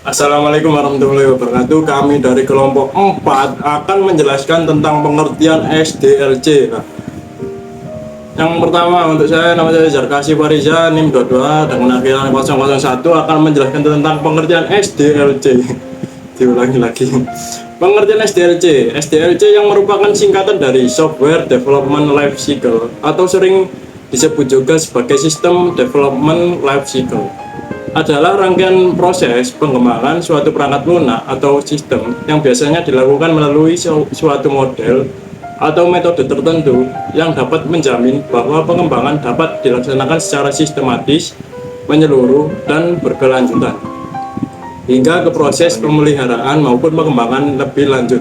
Assalamualaikum warahmatullahi wabarakatuh. Kami dari kelompok 4 akan menjelaskan tentang pengertian SDLC. Nah, yang pertama untuk saya, nama saya Zarkasi Fariza, NIM 22 dengan akhiran 001, akan menjelaskan tentang pengertian SDLC. Diulangi lagi. Pengertian SDLC. SDLC yang merupakan singkatan dari Software Development Life Cycle atau sering disebut juga sebagai System Development Life Cycle, adalah rangkaian proses pengembangan suatu perangkat lunak atau sistem yang biasanya dilakukan melalui suatu model atau metode tertentu yang dapat menjamin bahwa pengembangan dapat dilaksanakan secara sistematis, menyeluruh, dan berkelanjutan hingga ke proses pemeliharaan maupun pengembangan lebih lanjut.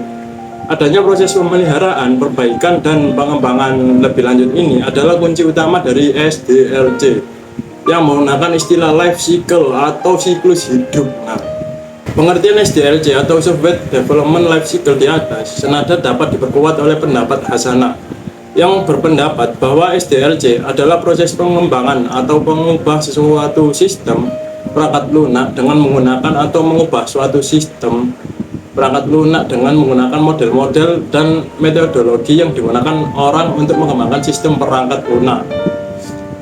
Adanya proses pemeliharaan, perbaikan, dan pengembangan lebih lanjut ini adalah kunci utama dari SDLC yang menggunakan istilah life cycle atau siklus hidup. Nah, pengertian SDLC atau Software Development Life Cycle di atas senada dapat diperkuat oleh pendapat Hasanah yang berpendapat bahwa SDLC adalah proses pengembangan atau mengubah sesuatu sistem perangkat lunak dengan menggunakan atau mengubah suatu sistem perangkat lunak dengan menggunakan model-model dan metodologi yang digunakan orang untuk mengembangkan sistem perangkat lunak.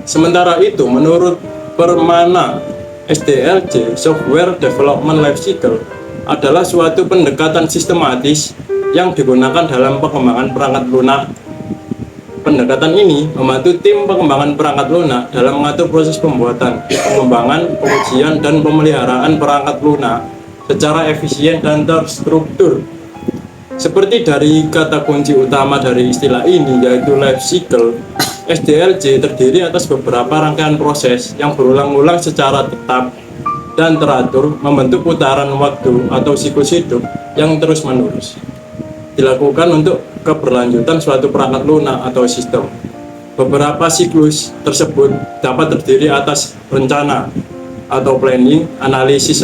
Sementara itu, menurut Permana, SDLC (Software Development Life Cycle) adalah suatu pendekatan sistematis yang digunakan dalam pengembangan perangkat lunak. Pendekatan ini membantu tim pengembangan perangkat lunak dalam mengatur proses pembuatan, pengembangan, pengujian, dan pemeliharaan perangkat lunak secara efisien dan terstruktur. Seperti dari kata kunci utama dari istilah ini, yaitu life cycle, SDLC terdiri atas beberapa rangkaian proses yang berulang-ulang secara tetap dan teratur membentuk putaran waktu atau siklus hidup yang terus-menerus dilakukan untuk keberlanjutan suatu perangkat lunak atau sistem. Beberapa siklus tersebut dapat terdiri atas rencana atau planning, analisis,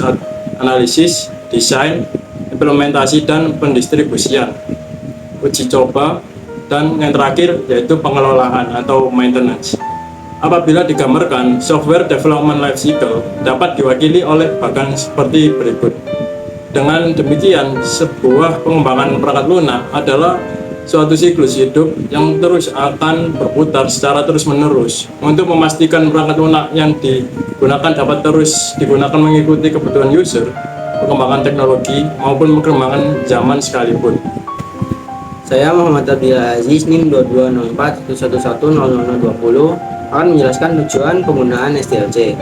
desain, implementasi, dan pendistribusian, uji coba, dan yang terakhir yaitu pengelolaan atau maintenance. Apabila digambarkan, Software Development Life Cycle dapat diwakili oleh bagan seperti berikut. Dengan demikian, sebuah pengembangan perangkat lunak adalah suatu siklus hidup yang terus akan berputar secara terus-menerus untuk memastikan perangkat lunak yang digunakan dapat terus digunakan mengikuti kebutuhan user, perkembangan teknologi, maupun perkembangan zaman sekalipun. Saya Muhammad Abdul Aziz, NIM 220411100020, akan menjelaskan tujuan penggunaan SDLC.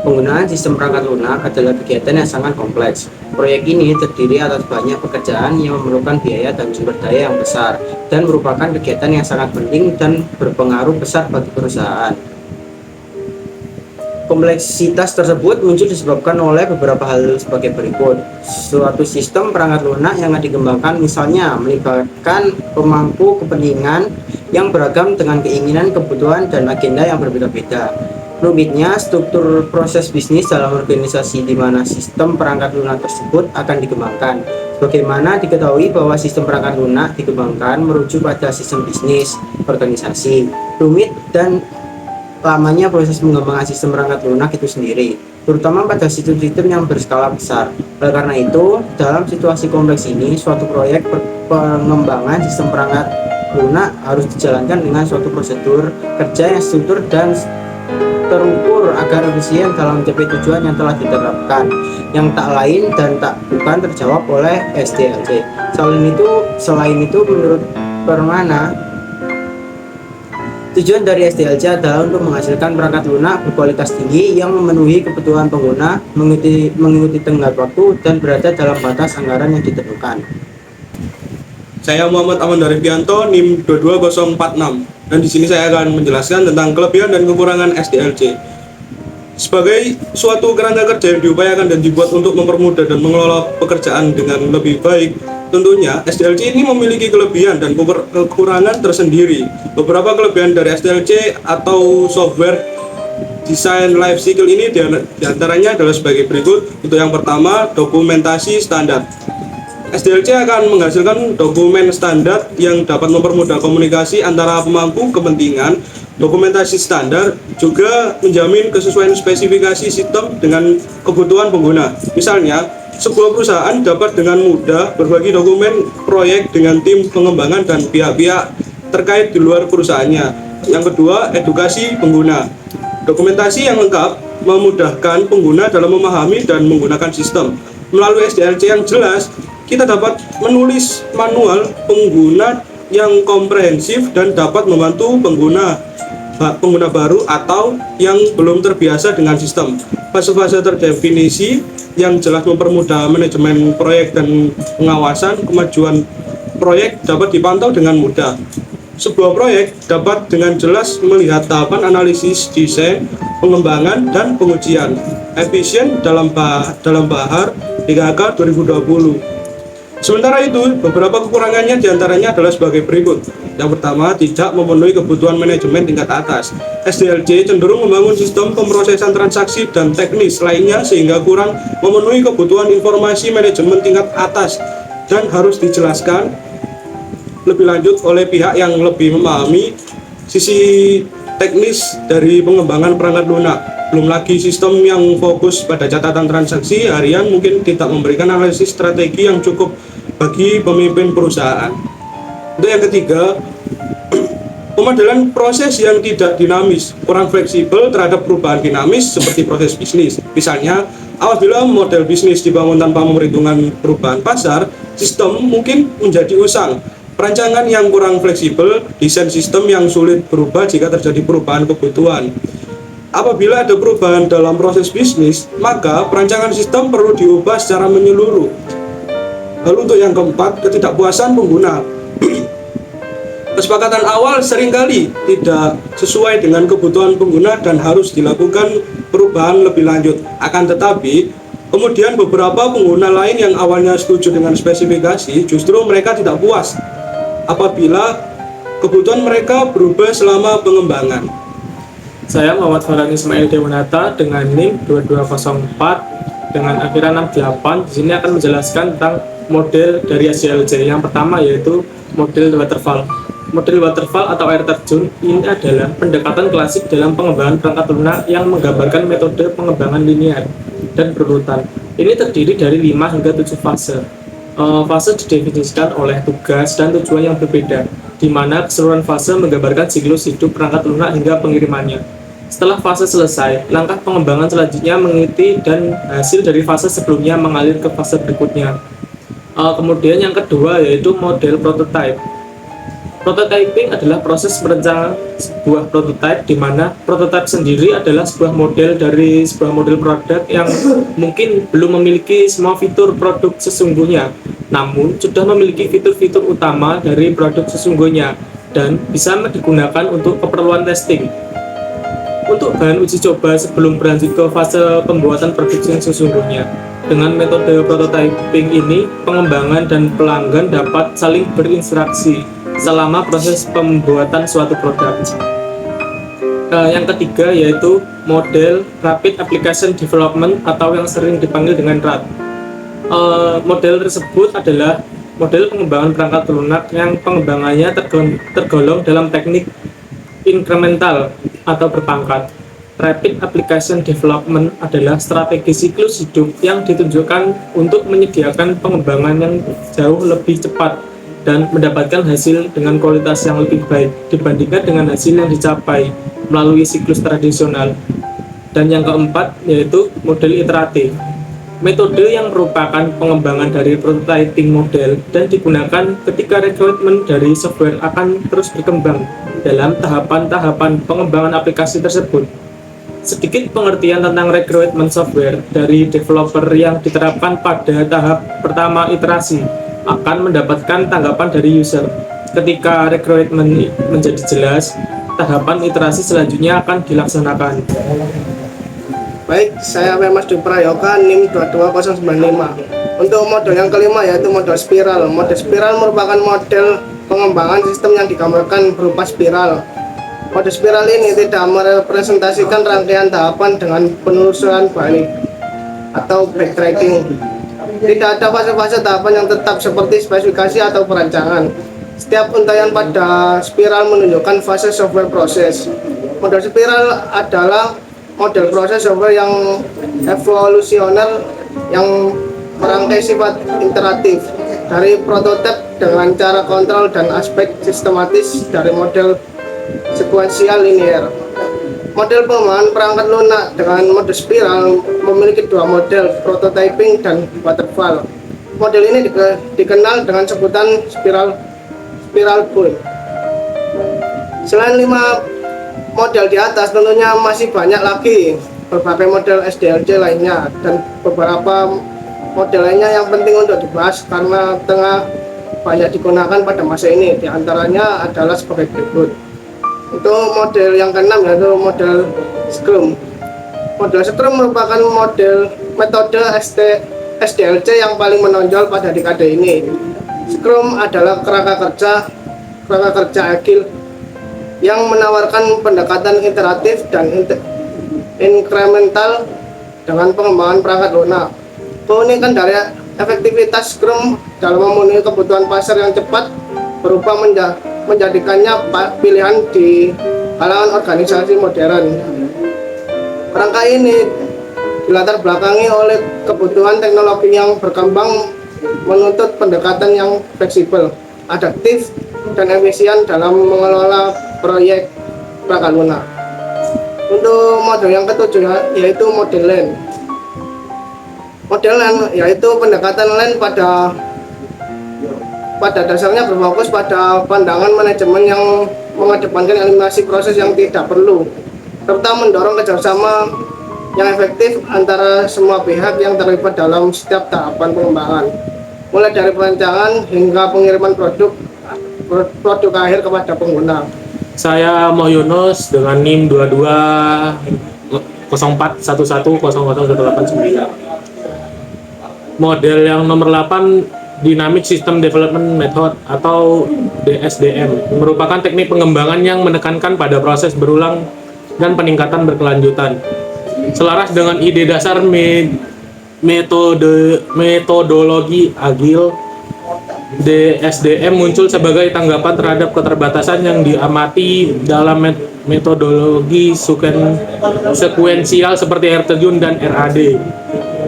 Penggunaan sistem perangkat lunak adalah kegiatan yang sangat kompleks. Proyek ini terdiri atas banyak pekerjaan yang memerlukan biaya dan sumber daya yang besar, dan merupakan kegiatan yang sangat penting dan berpengaruh besar bagi perusahaan. Kompleksitas tersebut muncul disebabkan oleh beberapa hal sebagai berikut. Suatu sistem perangkat lunak yang dikembangkan misalnya melibatkan pemangku kepentingan yang beragam dengan keinginan, kebutuhan, dan agenda yang berbeda-beda. Rumitnya struktur proses bisnis dalam organisasi di mana sistem perangkat lunak tersebut akan dikembangkan. Bagaimana diketahui bahwa sistem perangkat lunak dikembangkan merujuk pada sistem bisnis organisasi. Rumit dan lamanya proses pengembangan sistem perangkat lunak itu sendiri, terutama pada sistem-sistem yang berskala besar. Oleh karena itu, dalam situasi kompleks ini, suatu proyek pengembangan sistem perangkat lunak harus dijalankan dengan suatu prosedur kerja yang struktur dan terukur agar efisien dalam mencapai tujuan yang telah diterapkan, yang tak lain dan tak bukan terjawab oleh SDLC. Selain itu, menurut Permana, tujuan dari SDLC adalah untuk menghasilkan perangkat lunak berkualitas tinggi yang memenuhi kebutuhan pengguna, mengikuti tenggat waktu, dan berada dalam batas anggaran yang ditentukan. Saya Muhammad Aman Darifianto, NIM 22046, dan di sini saya akan menjelaskan tentang kelebihan dan kekurangan SDLC. Sebagai suatu kerangka kerja yang diupayakan dan dibuat untuk mempermudah dan mengelola pekerjaan dengan lebih baik, tentunya SDLC ini memiliki kelebihan dan kekurangan tersendiri. Beberapa kelebihan dari SDLC atau Software Design Life Cycle ini diantaranya adalah sebagai berikut. Untuk yang pertama, dokumentasi standar. SDLC akan menghasilkan dokumen standar yang dapat mempermudah komunikasi antara pemangku kepentingan dokumentasi standar juga menjamin kesesuaian spesifikasi sistem dengan kebutuhan pengguna. Misalnya, sebuah perusahaan dapat dengan mudah berbagi dokumen proyek dengan tim pengembangan dan pihak-pihak terkait di luar perusahaannya. Yang kedua, edukasi pengguna. Dokumentasi yang lengkap memudahkan pengguna dalam memahami dan menggunakan sistem. Melalui SDLC yang jelas, kita dapat menulis manual pengguna yang komprehensif dan dapat membantu pengguna baru atau yang belum terbiasa dengan sistem. Fase-fase terdefinisi yang jelas mempermudah manajemen proyek dan pengawasan kemajuan proyek dapat dipantau dengan mudah. Sebuah proyek dapat dengan jelas melihat tahapan analisis, desain, pengembangan, dan pengujian. Efisien dalam bahar DKK 2020. Sementara itu, beberapa kekurangannya diantaranya adalah sebagai berikut. Yang pertama, tidak memenuhi kebutuhan manajemen tingkat atas. SDLC cenderung membangun sistem pemrosesan transaksi dan teknis lainnya sehingga kurang memenuhi kebutuhan informasi manajemen tingkat atas dan harus dijelaskan lebih lanjut oleh pihak yang lebih memahami sisi teknis dari pengembangan perangkat lunak. Belum lagi sistem yang fokus pada catatan transaksi harian mungkin tidak memberikan analisis strategi yang cukup bagi pemimpin perusahaan. Untuk yang ketiga, pemodelan proses yang tidak dinamis, kurang fleksibel terhadap perubahan dinamis seperti proses bisnis. Misalnya, apabila model bisnis dibangun tanpa memperhitungkan perubahan pasar, sistem mungkin menjadi usang. Perancangan yang kurang fleksibel, desain sistem yang sulit berubah jika terjadi perubahan kebutuhan. Apabila ada perubahan dalam proses bisnis, maka perancangan sistem perlu diubah secara menyeluruh. Lalu untuk yang keempat, ketidakpuasan pengguna. Kesepakatan awal seringkali tidak sesuai dengan kebutuhan pengguna dan harus dilakukan perubahan lebih lanjut. Akan tetapi, kemudian beberapa pengguna lain yang awalnya setuju dengan spesifikasi, justru mereka tidak puas apabila kebutuhan mereka berubah selama pengembangan. Saya Muhammad Farhan Ismail Dewanata dengan NIM 2204 dengan akhiran 68. Di sini akan menjelaskan tentang model dari SDLC. Yang pertama yaitu model waterfall. Model waterfall atau air terjun ini adalah pendekatan klasik dalam pengembangan perangkat lunak yang menggambarkan metode pengembangan linear dan berurutan. Ini terdiri dari 5 hingga 7 fase. Fase didefinisikan oleh tugas dan tujuan yang berbeda, di mana keseluruhan fase menggambarkan siklus hidup perangkat lunak hingga pengirimannya. Setelah fase selesai, langkah pengembangan selanjutnya mengikuti dan hasil dari fase sebelumnya mengalir ke fase berikutnya. Kemudian yang kedua yaitu model prototype. Prototyping adalah proses merancang sebuah prototype, di mana prototype sendiri adalah sebuah model dari sebuah model produk yang mungkin belum memiliki semua fitur produk sesungguhnya, namun sudah memiliki fitur-fitur utama dari produk sesungguhnya dan bisa digunakan untuk keperluan testing. Untuk bahan uji coba sebelum berlanjut ke fase pembuatan produk yang sesungguhnya. Dengan metode prototyping ini, pengembangan dan pelanggan dapat saling berinteraksi selama proses pembuatan suatu produk. Yang ketiga yaitu model Rapid Application Development atau yang sering dipanggil dengan RAD. Model tersebut adalah model pengembangan perangkat lunak yang pengembangannya tergolong dalam teknik inkremental atau berpangkat. Rapid Application Development adalah strategi siklus hidup yang ditunjukkan untuk menyediakan pengembangan yang jauh lebih cepat dan mendapatkan hasil dengan kualitas yang lebih baik dibandingkan dengan hasil yang dicapai melalui siklus tradisional. Dan yang keempat yaitu model iteratif. Metode yang merupakan pengembangan dari prototyping model dan digunakan ketika requirement dari software akan terus berkembang dalam tahapan-tahapan pengembangan aplikasi tersebut. Sedikit pengertian tentang requirement software dari developer yang diterapkan pada tahap pertama iterasi akan mendapatkan tanggapan dari user. Ketika requirement menjadi jelas, tahapan iterasi selanjutnya akan dilaksanakan. Baik, saya Mas Duprayoga, NIM 22095. Untuk model yang kelima yaitu model spiral. Model spiral merupakan model pengembangan sistem yang digambarkan berupa spiral. Model spiral ini tidak merepresentasikan rangkaian tahapan dengan penelusuran balik atau backtracking. Tidak ada fase-fase tahapan yang tetap seperti spesifikasi atau perancangan. Setiap untayan pada spiral menunjukkan fase software proses. Model spiral adalah model proses software yang evolusioner yang merangkai sifat iteratif dari prototip dengan cara kontrol dan aspek sistematis dari model sekuensial linear. Model pengembangan perangkat lunak dengan mode spiral memiliki dua model, prototyping dan waterfall. Model ini dikenal dengan sebutan spiral point. Selain 5 model di atas, tentunya masih banyak lagi berbagai model SDLC lainnya dan beberapa model lainnya yang penting untuk dibahas karena tengah banyak digunakan pada masa ini. Di antaranya adalah sebagai berikut. Untuk model yang keenam yaitu model Scrum. Model Scrum merupakan metode SDLC yang paling menonjol pada dekade ini. Scrum adalah kerangka kerja agil yang menawarkan pendekatan iteratif dan inkremental dengan pengembangan perangkat lunak. Keunikan dari efektivitas Scrum dalam memenuhi kebutuhan pasar yang cepat berupa menjadikannya pilihan di kalangan organisasi modern. Kerangka ini dilatar belakangi oleh kebutuhan teknologi yang berkembang menuntut pendekatan yang fleksibel, adaptif, dan efisien dalam mengelola proyek perangkat lunak. Untuk model yang ketujuh yaitu model LAN. Model LAN yaitu pendekatan LAN pada dasarnya berfokus pada pandangan manajemen yang mengedepankan eliminasi proses yang tidak perlu, serta mendorong kerjasama yang efektif antara semua pihak yang terlibat dalam setiap tahapan pengembangan, mulai dari perancangan hingga pengiriman produk akhir kepada pengguna. Saya Moh Yunus dengan NIM 220411001889. Model yang nomor 8 Dynamic System Development Method atau DSDM merupakan teknik pengembangan yang menekankan pada proses berulang dan peningkatan berkelanjutan. Selaras dengan ide dasar metodologi agil, DSDM muncul sebagai tanggapan terhadap keterbatasan yang diamati dalam metodologi sekuensial seperti air terjun dan RAD.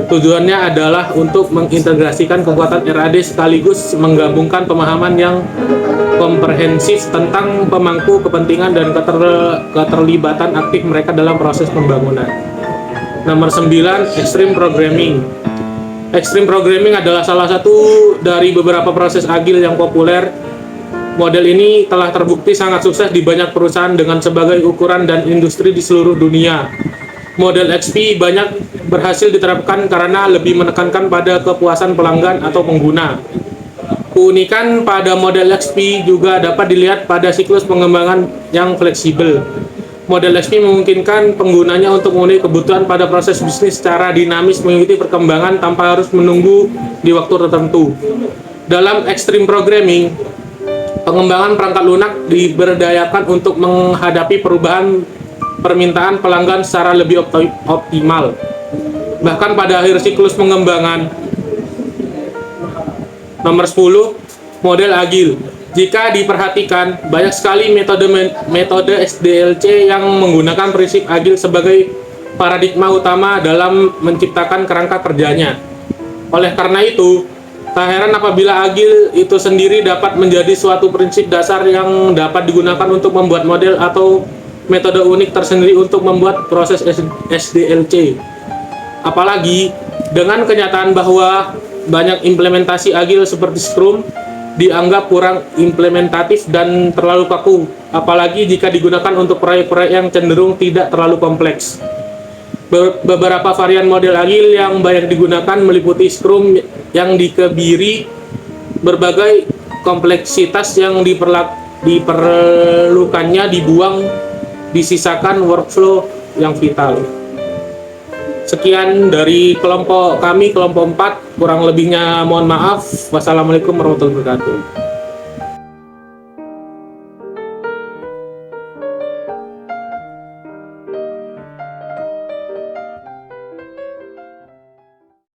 Tujuannya adalah untuk mengintegrasikan kekuatan RAD sekaligus menggabungkan pemahaman yang komprehensif tentang pemangku kepentingan dan keterlibatan aktif mereka dalam proses pembangunan. Nomor 9, Extreme Programming. Extreme Programming adalah salah satu dari beberapa proses agil yang populer. Model ini telah terbukti sangat sukses di banyak perusahaan dengan sebagai ukuran dan industri di seluruh dunia. Model XP banyak berhasil diterapkan karena lebih menekankan pada kepuasan pelanggan atau pengguna. Keunikan pada model XP juga dapat dilihat pada siklus pengembangan yang fleksibel. Model XP memungkinkan penggunanya untuk memenuhi kebutuhan pada proses bisnis secara dinamis mengikuti perkembangan tanpa harus menunggu di waktu tertentu. Dalam Extreme Programming, pengembangan perangkat lunak diberdayakan untuk menghadapi perubahan permintaan pelanggan secara lebih optimal. Bahkan pada akhir siklus pengembangan. Nomor 10, model agil. Jika diperhatikan, banyak sekali metode SDLC yang menggunakan prinsip agil sebagai paradigma utama dalam menciptakan kerangka kerjanya. Oleh karena itu, tak heran apabila agil itu sendiri dapat menjadi suatu prinsip dasar yang dapat digunakan untuk membuat model atau metode unik tersendiri untuk membuat proses SDLC. Apalagi dengan kenyataan bahwa banyak implementasi agil seperti Scrum dianggap kurang implementatif dan terlalu kaku, apalagi jika digunakan untuk proyek-proyek yang cenderung tidak terlalu kompleks. Beberapa varian model agil yang banyak digunakan meliputi Scrum yang dikebiri berbagai kompleksitas yang diperlukannya dibuang, disisakan workflow yang vital. Sekian dari kelompok kami, kelompok 4. Kurang lebihnya mohon maaf. Wassalamualaikum warahmatullahi wabarakatuh.